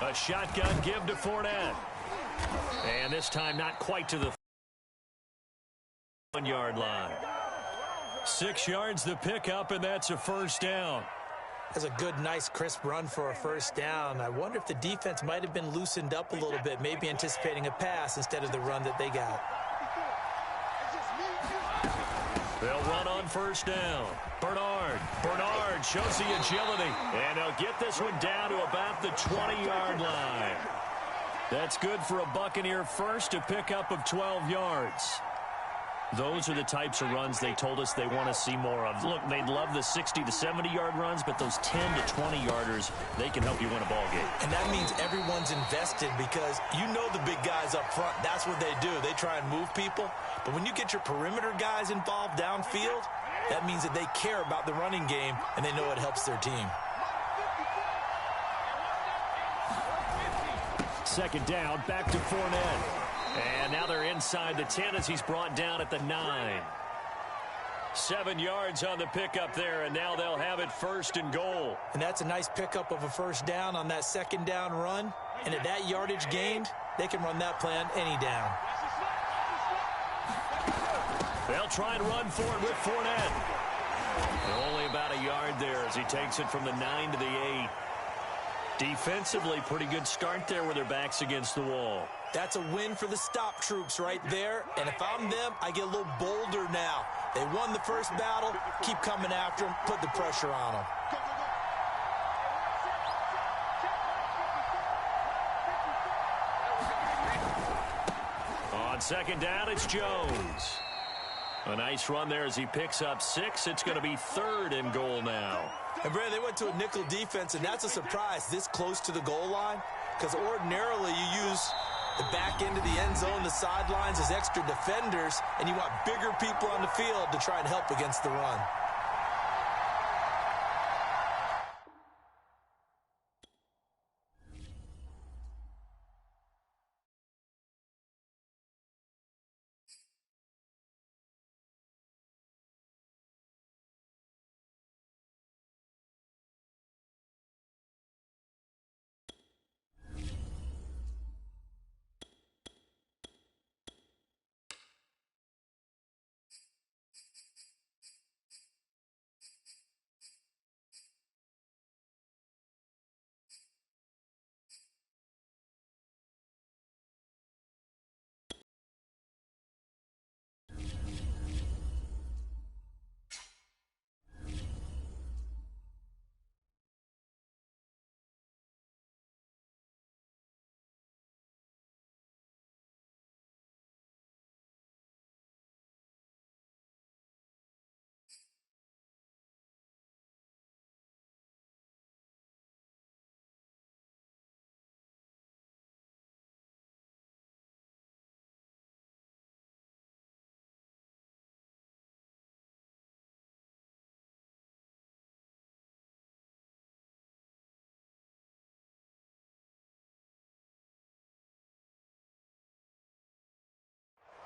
A shotgun give to Fournette. And this time not quite to the 1-yard line. 6 yards the pickup, and that's a first down. That's a good, nice, crisp run for a first down. I wonder if the defense might have been loosened up a little bit, maybe anticipating a pass instead of the run that they got. They'll run on first down. Bernard shows the agility, and they'll get this one down to about the 20-yard line. That's good for a Buccaneer first, a pickup of 12 yards. Those are the types of runs they told us they want to see more of. Look, they'd love the 60 to 70-yard runs, but those 10 to 20-yarders, they can help you win a ball game. And that means everyone's invested because you know the big guys up front. That's what they do. They try and move people. But when you get your perimeter guys involved downfield, that means that they care about the running game, and they know it helps their team. Second down, back to Fournette. And now they're inside the 10 as he's brought down at the 9. 7 yards on the pickup there, and now they'll have it first and goal. And that's a nice pickup of a first down on that second down run. And at that yardage gained, they can run that play on any down. They'll try and run for it with Fournette. Only about a yard there as he takes it from the 9 to the 8. Defensively, pretty good start there with their backs against the wall. That's a win for the stop troops right there. And if I'm them, I get a little bolder now. They won the first battle. Keep coming after them. Put the pressure on them. On second down, it's Jones. A nice run there as he picks up 6. It's going to be third and goal now. And, Brad, they went to a nickel defense, and that's a surprise this close to the goal line because ordinarily you use the back end of the end zone, the sidelines as extra defenders, and you want bigger people on the field to try and help against the run.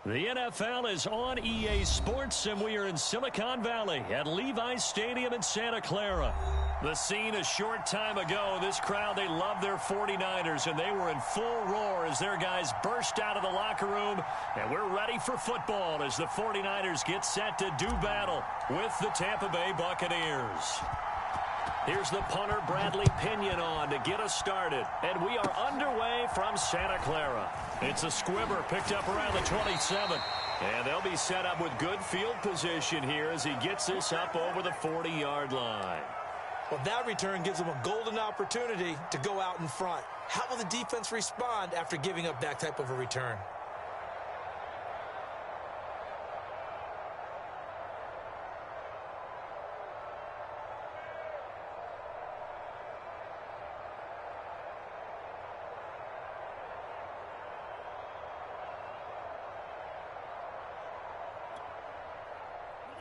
The NFL is on EA Sports, and we are in Silicon Valley at Levi's Stadium in Santa Clara. The scene a short time ago, this crowd, they love their 49ers, and they were in full roar as their guys burst out of the locker room. And we're ready for football as the 49ers get set to do battle with the Tampa Bay Buccaneers. Here's the punter, Bradley Pinion, on to get us started. And we are underway from Santa Clara. It's a squibber picked up around the 27. And they'll be set up with good field position here as he gets this up over the 40-yard line. Well, that return gives them a golden opportunity to go out in front. How will the defense respond after giving up that type of a return?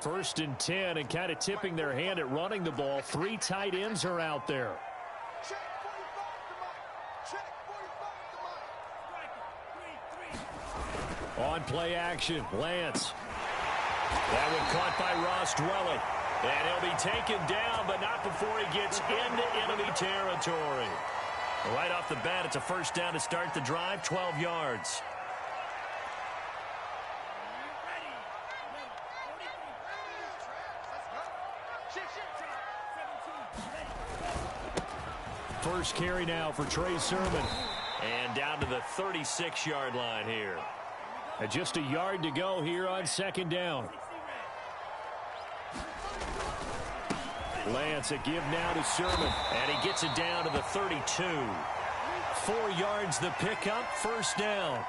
First and 10, and kind of tipping their hand at running the ball. 3 tight ends are out there. On play action, Lance. That one caught by Ross Dwelly. And he'll be taken down, but not before he gets into enemy territory. Right off the bat, it's a first down to start the drive, 12 yards. First carry now for Trey Sermon. And down to the 36-yard line here. And just a yard to go here on second down. Lance a give now to Sermon. And he gets it down to the 32. 4 yards the pickup, first down.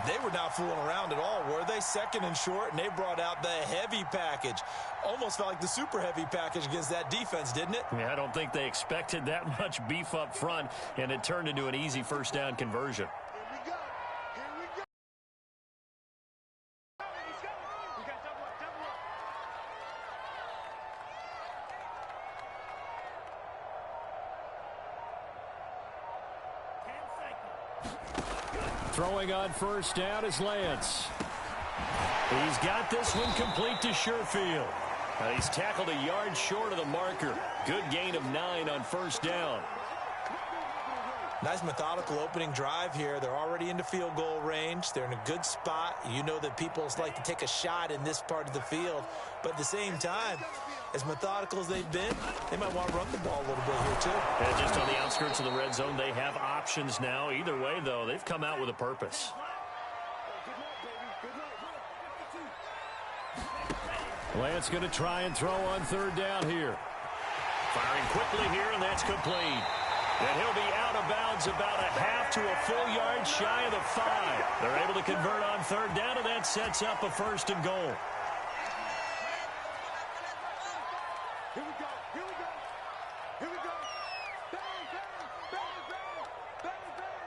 They were not fooling around at all, were they? Second and short, and they brought out the heavy package. Almost felt like the super heavy package against that defense, didn't it? Yeah, I don't think they expected that much beef up front, and it turned into an easy first down conversion. Throwing on first down is Lance. He's got this one complete to Sherfield. He's tackled a yard short of the marker. Good gain of 9 on first down. Nice methodical opening drive here. They're already into field goal range. They're in a good spot. You know that people like to take a shot in this part of the field. But at the same time, as methodical as they've been, they might want to run the ball a little bit here too. And just on the outskirts of the red zone, they have options now. Either way, though, they've come out with a purpose. Lance going to try and throw on third down here. Firing quickly here, and that's complete. And he'll be out of bounds about a half to a full yard shy of the 5. They're able to convert on third down, and that sets up a first and goal. Here we go. Here we go. Here we go. Bang, bang, bang, bang, bang, bang.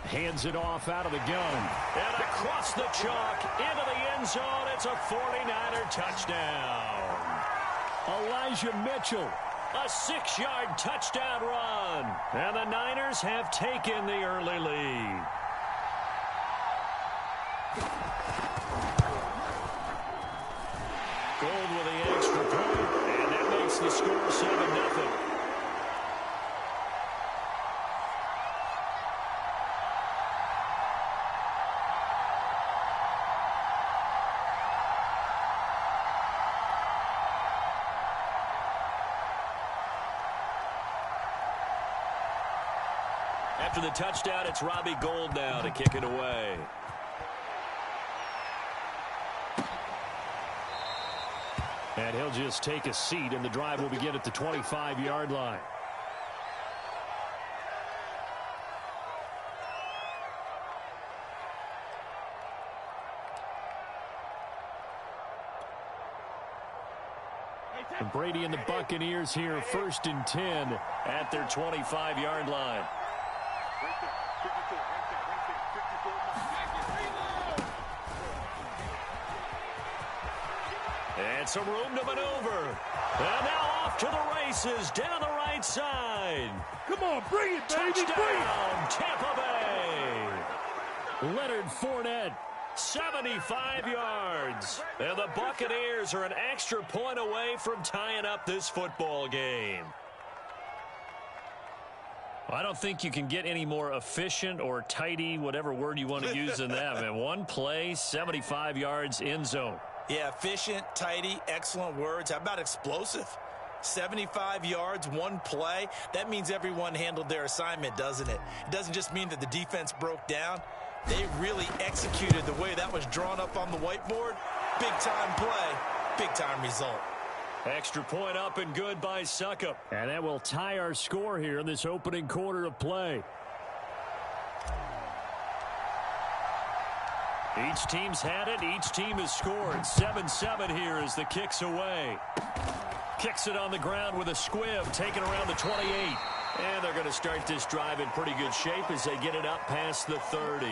Hands it off out of the gun. And across the chalk into the end zone. It's a 49er touchdown. Elijah Mitchell, a 6-yard touchdown run. And the Niners have taken the early lead. Gold with the extra point, and that makes the score 7-0. After the touchdown, it's Robbie Gould now to kick it away. And he'll just take a seat, and the drive will begin at the 25-yard line. And Brady and the Buccaneers here, 1st and 10 at their 25-yard line. And some room to maneuver. And now off to the races down the right side. Come on, bring it, baby. Touchdown, Tampa Bay. Leonard Fournette, 75 yards. And the Buccaneers are an extra point away from tying up this football game. I don't think you can get any more efficient or tidy, whatever word you want to use in that. Man, one play, 75 yards, end zone. Yeah, efficient, tidy, excellent words. How about explosive? 75 yards, one play. That means everyone handled their assignment, doesn't it? It doesn't just mean that the defense broke down. They really executed the way that was drawn up on the whiteboard. Big-time play, big-time result. Extra point up and good by Succop. And that will tie our score here in this opening quarter of play. Each team's had it. Each team has scored. 7-7 here as the kick's away. Kicks it on the ground with a squib, taken around the 28. And they're going to start this drive in pretty good shape as they get it up past the 30.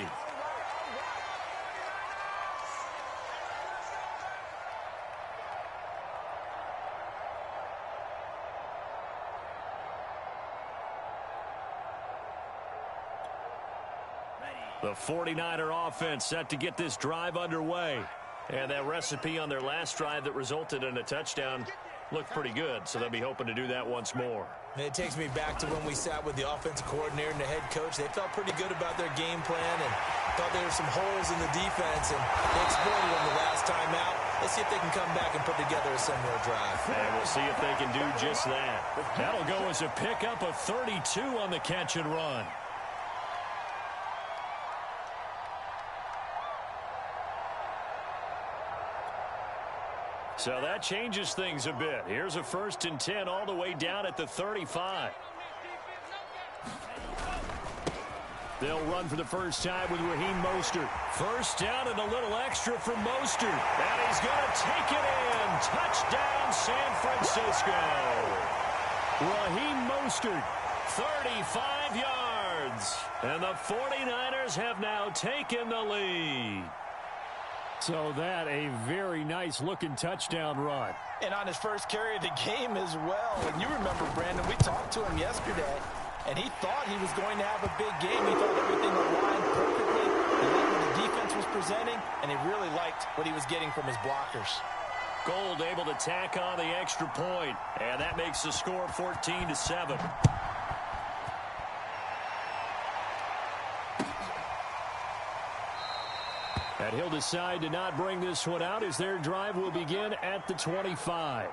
The 49er offense set to get this drive underway. And that recipe on their last drive that resulted in a touchdown looked pretty good, so they'll be hoping to do that once more. It takes me back to when we sat with the offensive coordinator and the head coach. They felt pretty good about their game plan and thought there were some holes in the defense, and they exploited them the last time out. Let's see if they can come back and put together a similar drive. And we'll see if they can do just that. That'll go as a pickup of 32 on the catch and run. So that changes things a bit. Here's a 1st and 10 all the way down at the 35. They'll run for the first time with Raheem Mostert. First down and a little extra for Mostert. And he's going to take it in. Touchdown, San Francisco. Raheem Mostert, 35 yards. And the 49ers have now taken the lead. So that a very nice-looking touchdown run. And on his first carry of the game as well. And you remember, Brandon, we talked to him yesterday, and he thought he was going to have a big game. He thought everything aligned perfectly. He liked what the defense was presenting, and he really liked what he was getting from his blockers. Gold able to tack on the extra point, and that makes the score 14-7. And he'll decide to not bring this one out as their drive will begin at the 25.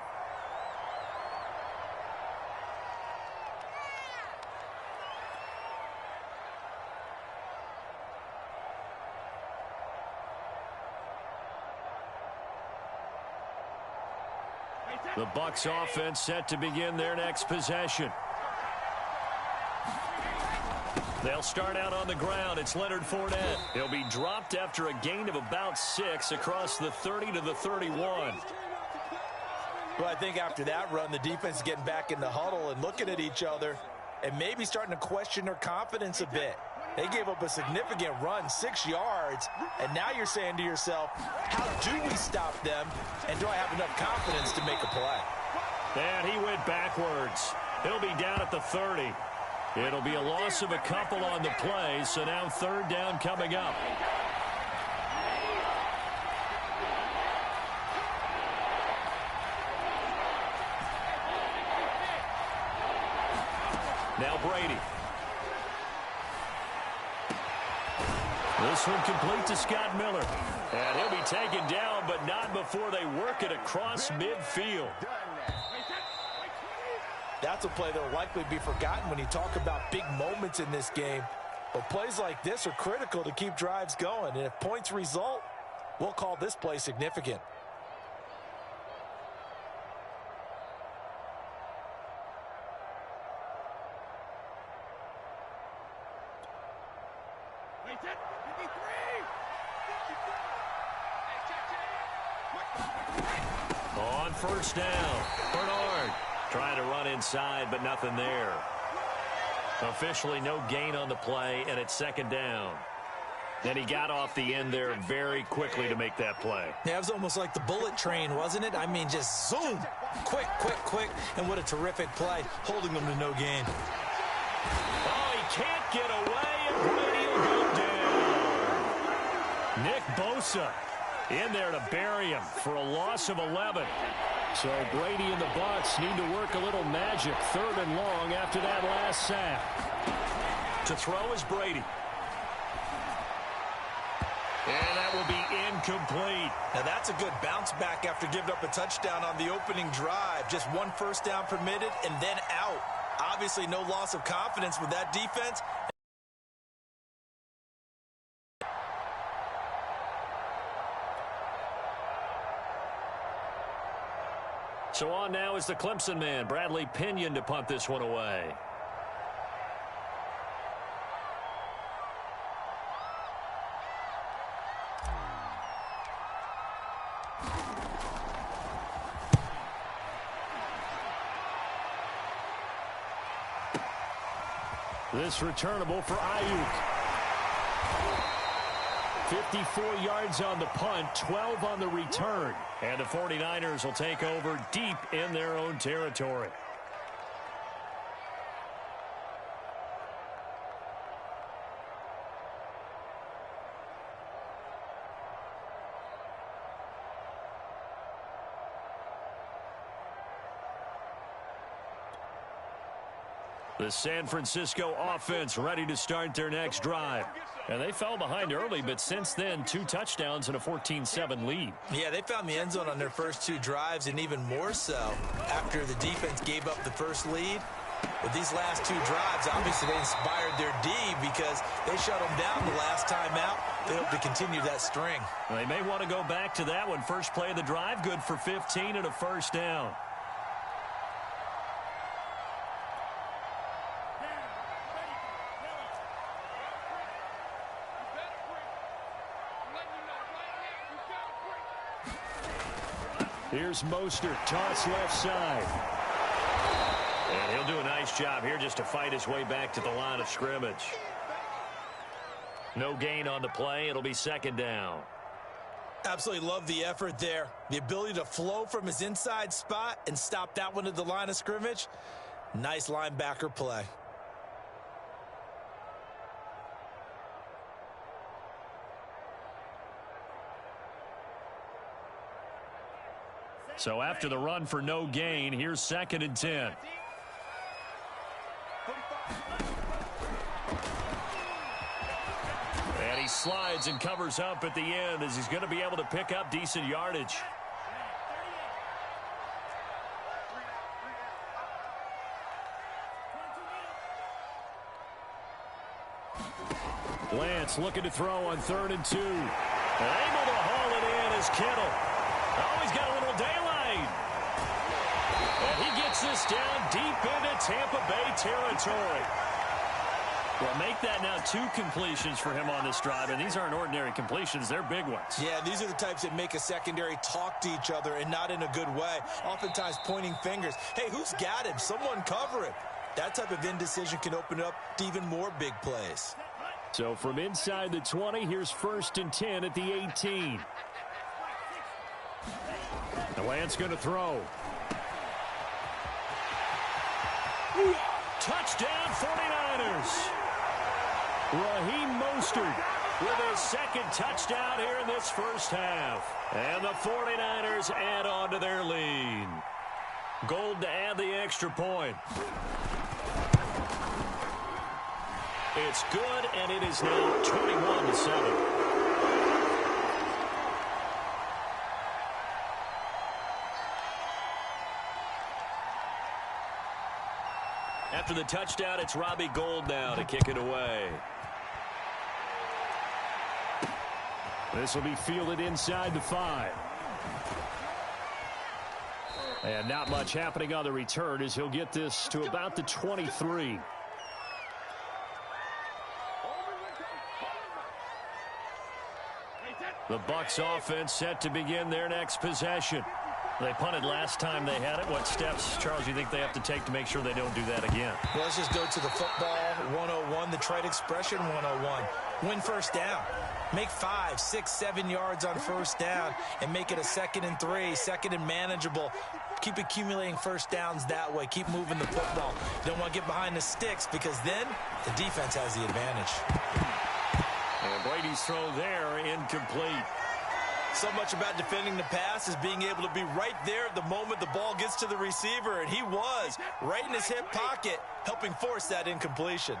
The Bucs offense set to begin their next possession. They'll start out on the ground. It's Leonard Fournette. He'll be dropped after a gain of about 6 across the 30 to the 31. Well, I think after that run, the defense is getting back in the huddle and looking at each other and maybe starting to question their confidence a bit. They gave up a significant run, 6 yards, and now you're saying to yourself, how do we stop them, and do I have enough confidence to make a play? And he went backwards. He'll be down at the 30. It'll be a loss of a couple on the play, so now 3rd down coming up. Now Brady. This one complete to Scott Miller. And he'll be taken down, but not before they work it across midfield. That's a play that will likely be forgotten when you talk about big moments in this game. But plays like this are critical to keep drives going. And if points result, we'll call this play significant. On first down, Bernard trying to run inside, but nothing there. Officially no gain on the play, and it's 2nd down. And he got off the end there very quickly to make that play. Yeah, it was almost like the bullet train, wasn't it? I mean, just zoom. Quick, quick, quick. And what a terrific play, holding them to no gain. Oh, he can't get away, and Brady will go down. Nick Bosa in there to bury him for a loss of 11. So Brady and the Bucs need to work a little magic. 3rd and long after that last sack. To throw is Brady. And that will be incomplete. Now that's a good bounce back after giving up a touchdown on the opening drive. Just 1 first down permitted and then out. Obviously no loss of confidence with that defense. So on now is the Clemson man, Bradley Pinion, to punt this one away. This returnable for Ayuk. 54 yards on the punt, 12 on the return. And the 49ers will take over deep in their own territory. The San Francisco offense ready to start their next drive. And they fell behind early, but since then, 2 touchdowns and a 14-7 lead. Yeah, they found the end zone on their first 2 drives, and even more so after the defense gave up the first lead. With these last 2 drives, obviously they inspired their D because they shut them down the last time out. They hope to continue that string. They may want to go back to that one. First play of the drive, good for 15 and a first down. Here's Mostert, toss left side. And he'll do a nice job here just to fight his way back to the line of scrimmage. No gain on the play. It'll be second down. Absolutely love the effort there. The ability to flow from his inside spot and stop that one at the line of scrimmage. Nice linebacker play. So after the run for no gain, here's 2nd and 10. And he slides and covers up at the end as he's going to be able to pick up decent yardage. Lance looking to throw on 3rd and 2. Able to haul it in is Kittle. Oh, he's got a little daylight. And he gets this down deep into Tampa Bay territory. Well, make that now 2 completions for him on this drive, and these aren't ordinary completions. They're big ones. Yeah, these are the types that make a secondary talk to each other and not in a good way. Oftentimes pointing fingers. Hey, who's got him? Someone cover him. That type of indecision can open up to even more big plays. So from inside the 20, here's 1st and 10 at the 18. The Lance going to throw. Touchdown 49ers. Raheem Mostert with his 2nd touchdown here in this first half. And the 49ers add on to their lead. Gold to add the extra point. It's good, and it is now 21-7. After the touchdown, it's Robbie Gould now to kick it away. This will be fielded inside the 5. And not much happening on the return as he'll get this to about the 23. The Bucs offense set to begin their next possession. They punted last time they had it. What steps, Charles, you think they have to take to make sure they don't do that again? Well, let's just go to the football 101, the trite expression 101. Win first down. Make 5, 6, 7 yards on first down and make it a 2nd and 3, 2nd and manageable. Keep accumulating first downs that way. Keep moving the football. You don't want to get behind the sticks because then the defense has the advantage. And Brady's throw there incomplete. So much about defending the pass is being able to be right there at the moment the ball gets to the receiver, and he was right in his hip pocket, helping force that incompletion.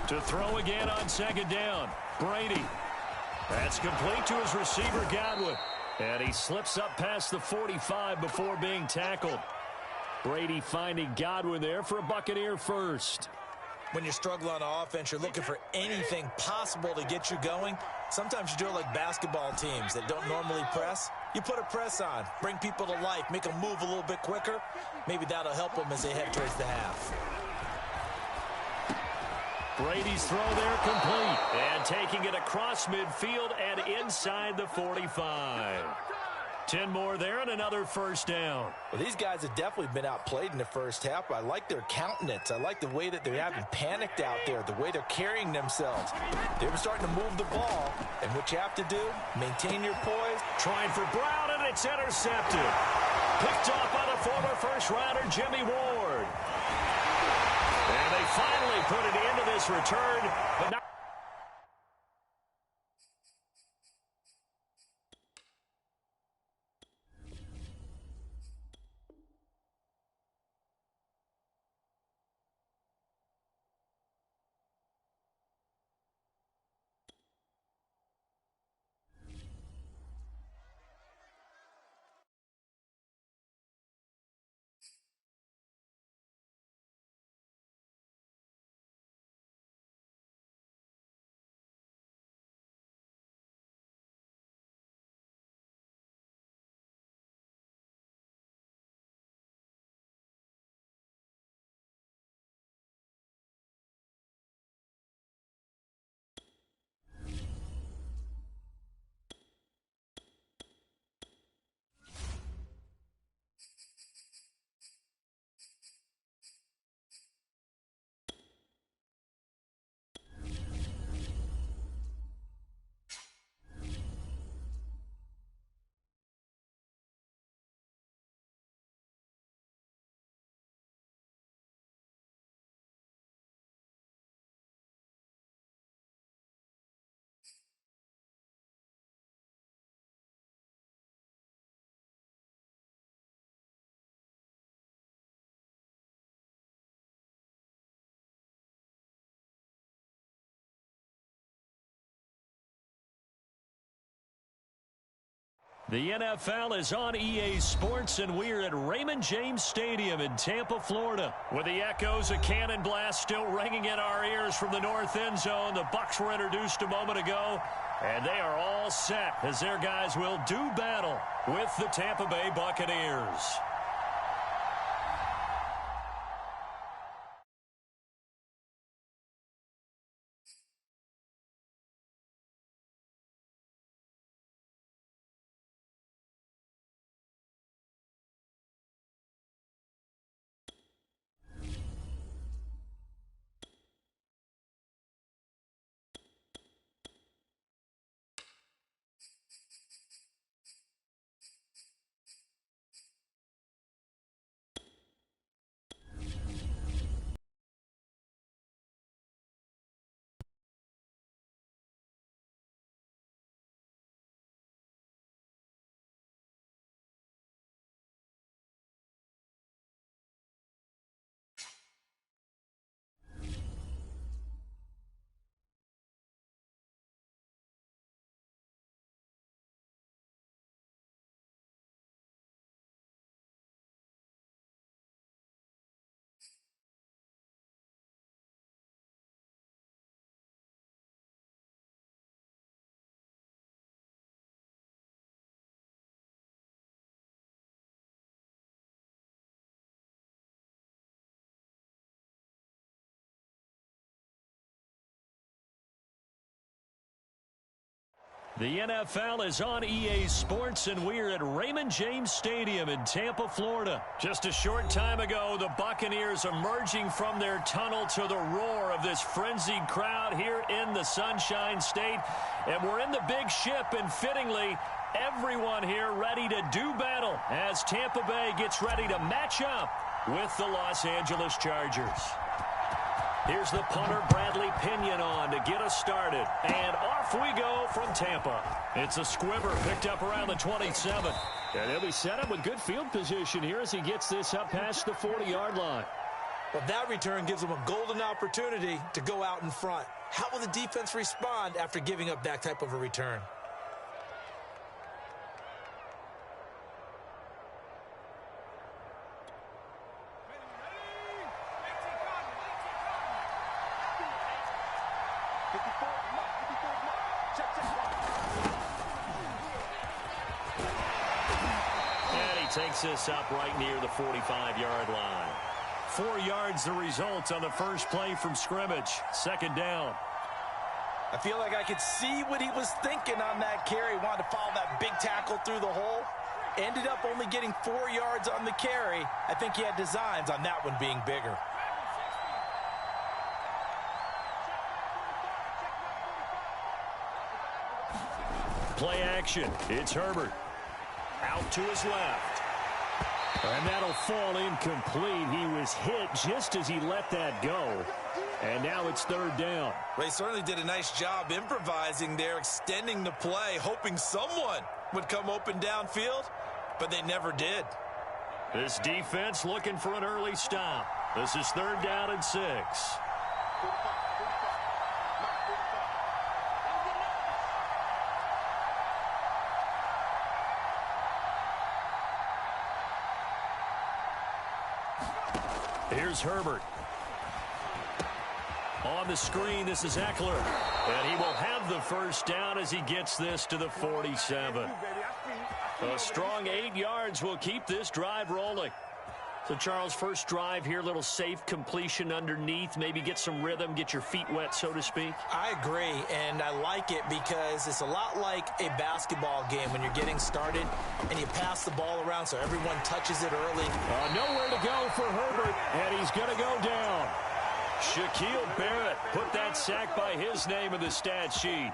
To throw again on 2nd down, Brady. That's complete to his receiver, Godwin. And he slips up past the 45 before being tackled. Brady finding Godwin there for a Buccaneer first. When you're struggling on offense, you're looking for anything possible to get you going. Sometimes you do it like basketball teams that don't normally press. You put a press on, bring people to life, make them move a little bit quicker. Maybe that'll help them as they head towards the half. Brady's throw there complete. And taking it across midfield and inside the 45. 10 more there and another first down. Well, these guys have definitely been outplayed in the first half. I like their countenance. I like the way that they haven't panicked out there, the way they're carrying themselves. They're starting to move the ball, and what you have to do, maintain your poise. Trying for Brown, and it's intercepted. Picked off by the former first-rounder, Jimmy Ward. And they finally put it into this return, but not The NFL is on EA Sports, and we're at Raymond James Stadium in Tampa, Florida. With the echoes of cannon blast still ringing in our ears from the north end zone, the Bucs were introduced a moment ago, and they are all set as their guys will do battle with the Tampa Bay Buccaneers. The NFL is on EA Sports, and we're at Raymond James Stadium in Tampa, Florida. Just a short time ago, the Buccaneers emerging from their tunnel to the roar of this frenzied crowd here in the Sunshine State. And we're in the big ship, and fittingly, everyone here ready to do battle as Tampa Bay gets ready to match up with the Los Angeles Chargers. Here's the punter, Bradley Pinion, on to get us started. And off we go from Tampa. It's a squibber picked up around the 27. And he'll be set up with good field position here as he gets this up past the 40-yard line. Well, that return gives him a golden opportunity to go out in front. How will the defense respond after giving up that type of a return? Takes this up right near the 45-yard line. 4 yards the result on the first play from scrimmage. Second down. I feel like I could see what he was thinking on that carry. Wanted to follow that big tackle through the hole. Ended up only getting 4 yards on the carry. I think he had designs on that one being bigger. Play action. It's Herbert. Out to his left. And that'll fall incomplete. He was hit just as he let that go. And now it's third down. They certainly did a nice job improvising there, extending the play, hoping someone would come open downfield, but they never did. This defense looking for an early stop. This is third down and 6. Here's Herbert. On the screen, this is Eckler. And he will have the first down as he gets this to the 47. A strong 8 yards will keep this drive rolling. So, Charles, first drive here, little safe completion underneath. Maybe get some rhythm, get your feet wet, so to speak. I agree, and I like it because it's a lot like a basketball game when you're getting started and you pass the ball around so everyone touches it early. Nowhere to go for Herbert, and he's going to go down. Shaquille Barrett put that sack by his name in the stat sheet.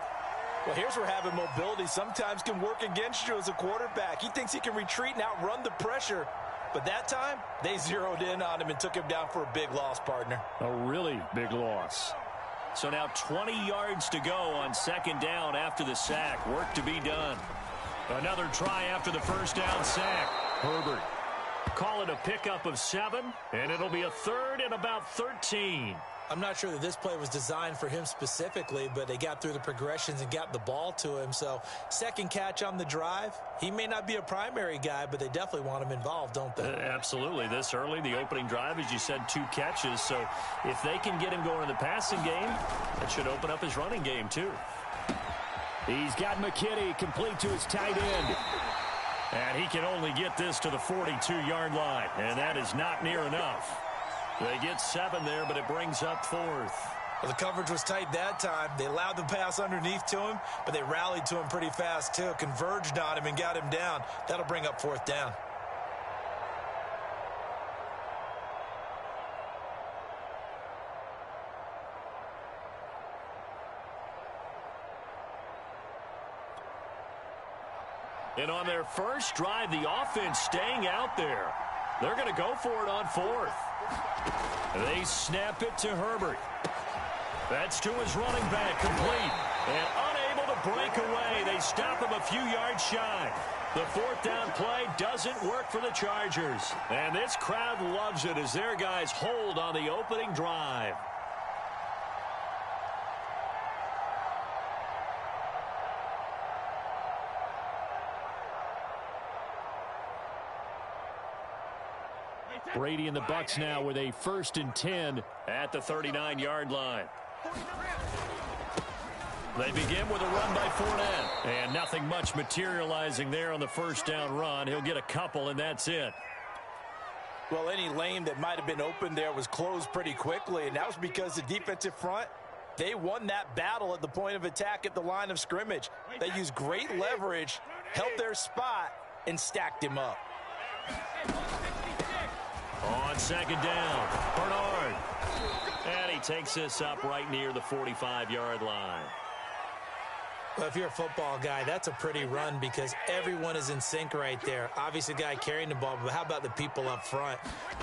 Well, here's where having mobility sometimes can work against you as a quarterback. He thinks he can retreat and outrun the pressure. But that time, they zeroed in on him and took him down for a big loss, partner. A really big loss. So now 20 yards to go on second down after the sack. Work to be done. Another try after the first down sack. Herbert. Call it a pickup of 7, and it'll be a third and about 13. I'm not sure that this play was designed for him specifically, but they got through the progressions and got the ball to him. So second catch on the drive. He may not be a primary guy, but they definitely want him involved, don't they? Absolutely. This early, the opening drive, as you said, 2 catches. So if they can get him going in the passing game, that should open up his running game too. He's got McKinney complete to his tight end. And he can only get this to the 42-yard line, and that is not near enough. They get 7 there, but it brings up 4th. Well, the coverage was tight that time. They allowed the pass underneath to him, but they rallied to him pretty fast, too. Converged on him and got him down. That'll bring up 4th down. And on their first drive, the offense staying out there. They're going to go for it on 4th. They snap it to Herbert. That's to his running back, complete. And unable to break away. They stop him a few yards shy. The 4th down play doesn't work for the Chargers. And this crowd loves it as their guys hold on the opening drive. Brady and the Bucs now with a 1st and 10 at the 39-yard line. They begin with a run by Fournette. And nothing much materializing there on the first down run. He'll get a couple, and that's it. Well, any lane that might have been open there was closed pretty quickly, and that was because the defensive front, they won that battle at the point of attack at the line of scrimmage. They used great leverage, held their spot, and stacked him up. On 2nd down, Bernard. And he takes this up right near the 45-yard line. Well, if you're a football guy, that's a pretty run because everyone is in sync right there. Obviously, the guy carrying the ball, but how about the people up front?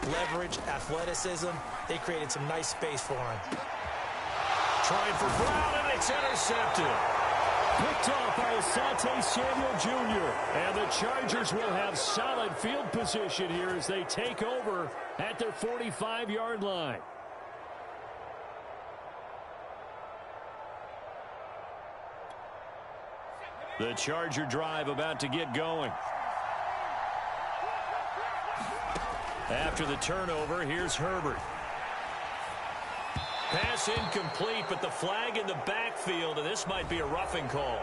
Leverage, athleticism, they created some nice space for him. Trying for Brown, and it's intercepted. Picked off by Asante Samuel Jr. And the Chargers will have solid field position here as they take over at their 45-yard line. The Charger drive about to get going. After the turnover, here's Herbert. Pass incomplete, but the flag in the backfield, and this might be a roughing call.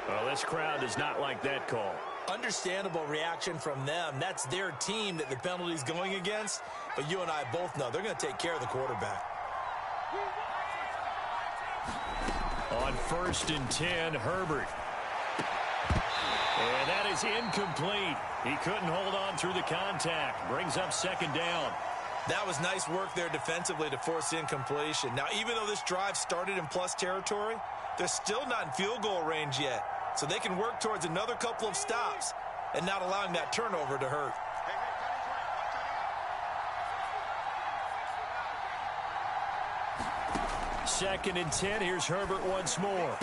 Well, this crowd does not like that call. Understandable reaction from them. That's their team that the penalty's going against, but you and I both know they're going to take care of the quarterback. On 1st and 10, Herbert. And that is incomplete. He couldn't hold on through the contact. Brings up 2nd down. That was nice work there defensively to force incompletion. Now, even though this drive started in plus territory, they're still not in field goal range yet. So they can work towards another couple of stops and not allowing that turnover to hurt. Second and 10. Here's Herbert once more.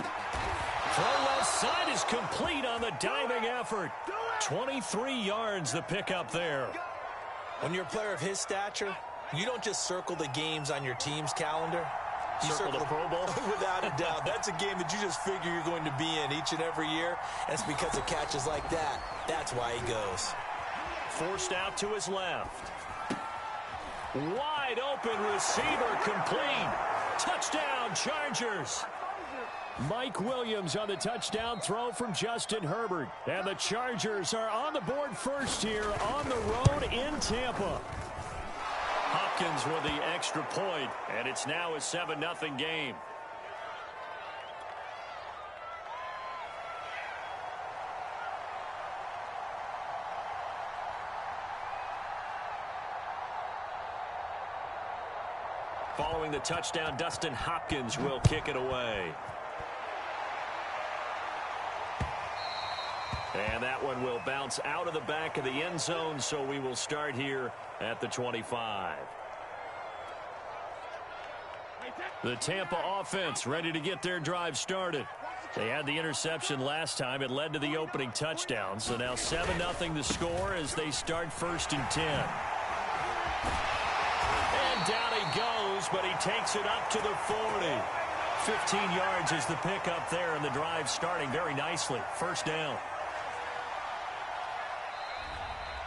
Throw left side is complete on the diving effort. 23 yards the pickup there. When you're a player of his stature, you don't just circle the games on your team's calendar. You circle the Pro Bowl? Without a doubt. That's a game that you just figure you're going to be in each and every year. And it's because of catches like that. That's why he goes. Forced out to his left. Wide open receiver complete. Touchdown, Chargers. Mike Williams on the touchdown throw from Justin Herbert. And the Chargers are on the board first here on the road in Tampa. Hopkins with the extra point, and it's now a 7-0 game. Following the touchdown, Dustin Hopkins will kick it away. And that one will bounce out of the back of the end zone, so we will start here at the 25. The Tampa offense ready to get their drive started. They had the interception last time. It led to the opening touchdown. So now 7-0 the score as they start 1st and 10. And down he goes, but he takes it up to the 40. 15 yards is the pickup there, and the drive starting very nicely. First down.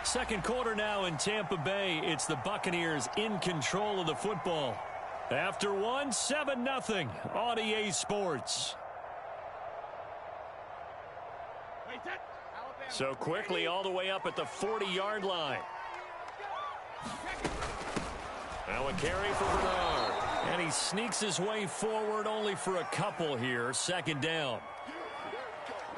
Second quarter now in Tampa Bay. It's the Buccaneers in control of the football. After one, 7-0 on EA Sports. So quickly all the way up at the 40-yard line. Now a carry for Bernard. And he sneaks his way forward only for a couple here. Second down.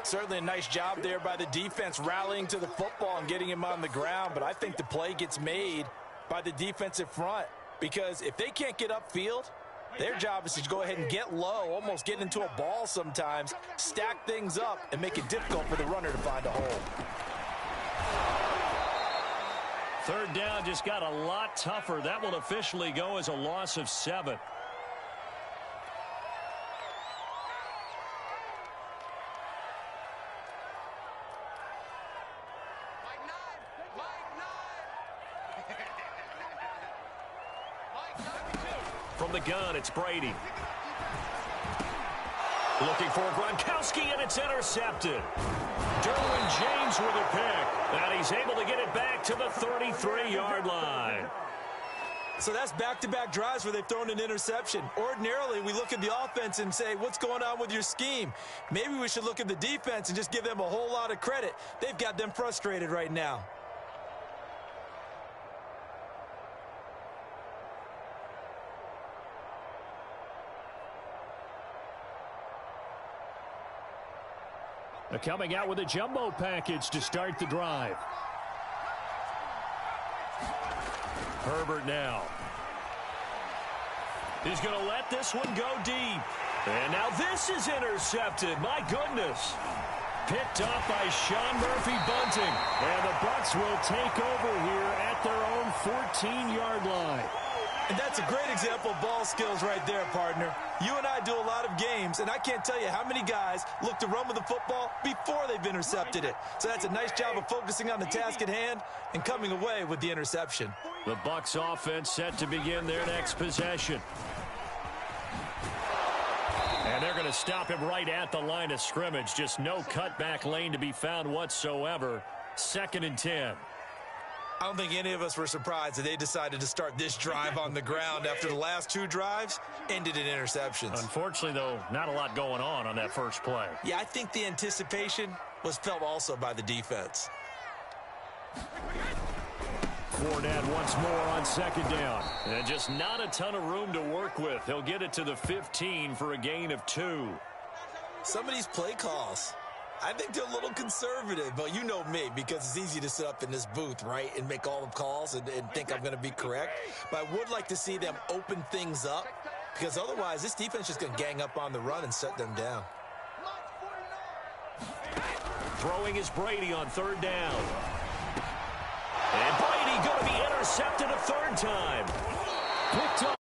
Certainly a nice job there by the defense rallying to the football and getting him on the ground. But I think the play gets made by the defensive front. Because if they can't get upfield, their job is to go ahead and get low, almost get into a ball sometimes, stack things up, and make it difficult for the runner to find a hole. Third down just got a lot tougher. That will officially go as a loss of 7. From the gun, it's Brady. Looking for Gronkowski, and it's intercepted. Derwin James with a pick. And he's able to get it back to the 33-yard line. So that's back-to-back drives where they've thrown an interception. Ordinarily, we look at the offense and say, what's going on with your scheme? Maybe we should look at the defense and just give them a whole lot of credit. They've got them frustrated right now. Coming out with a jumbo package to start the drive. Herbert now. He's going to let this one go deep. And now this is intercepted. My goodness. Picked up by Sean Murphy-Bunting. And the Bucs will take over here at their own 14-yard line. And that's a great example of ball skills right there, partner. You and I do a lot of games, and I can't tell you how many guys look to run with the football before they've intercepted it. So that's a nice job of focusing on the task at hand and coming away with the interception. The Bucs offense set to begin their next possession. And they're going to stop him right at the line of scrimmage. Just no cutback lane to be found whatsoever. 2nd and 10. I don't think any of us were surprised that they decided to start this drive on the ground after the last 2 drives ended in interceptions. Unfortunately, though, not a lot going on that first play. Yeah, I think the anticipation was felt also by the defense. Fournette once more on 2nd down. And just not a ton of room to work with. He'll get it to the 15 for a gain of 2. Some of these play calls, I think they're a little conservative, but you know me, because it's easy to sit up in this booth, right, and make all the calls and think I'm going to be correct. But I would like to see them open things up, because otherwise this defense is just going to gang up on the run and shut them down. Throwing is Brady on 3rd down. And Brady going to be intercepted a 3rd time. Picked up.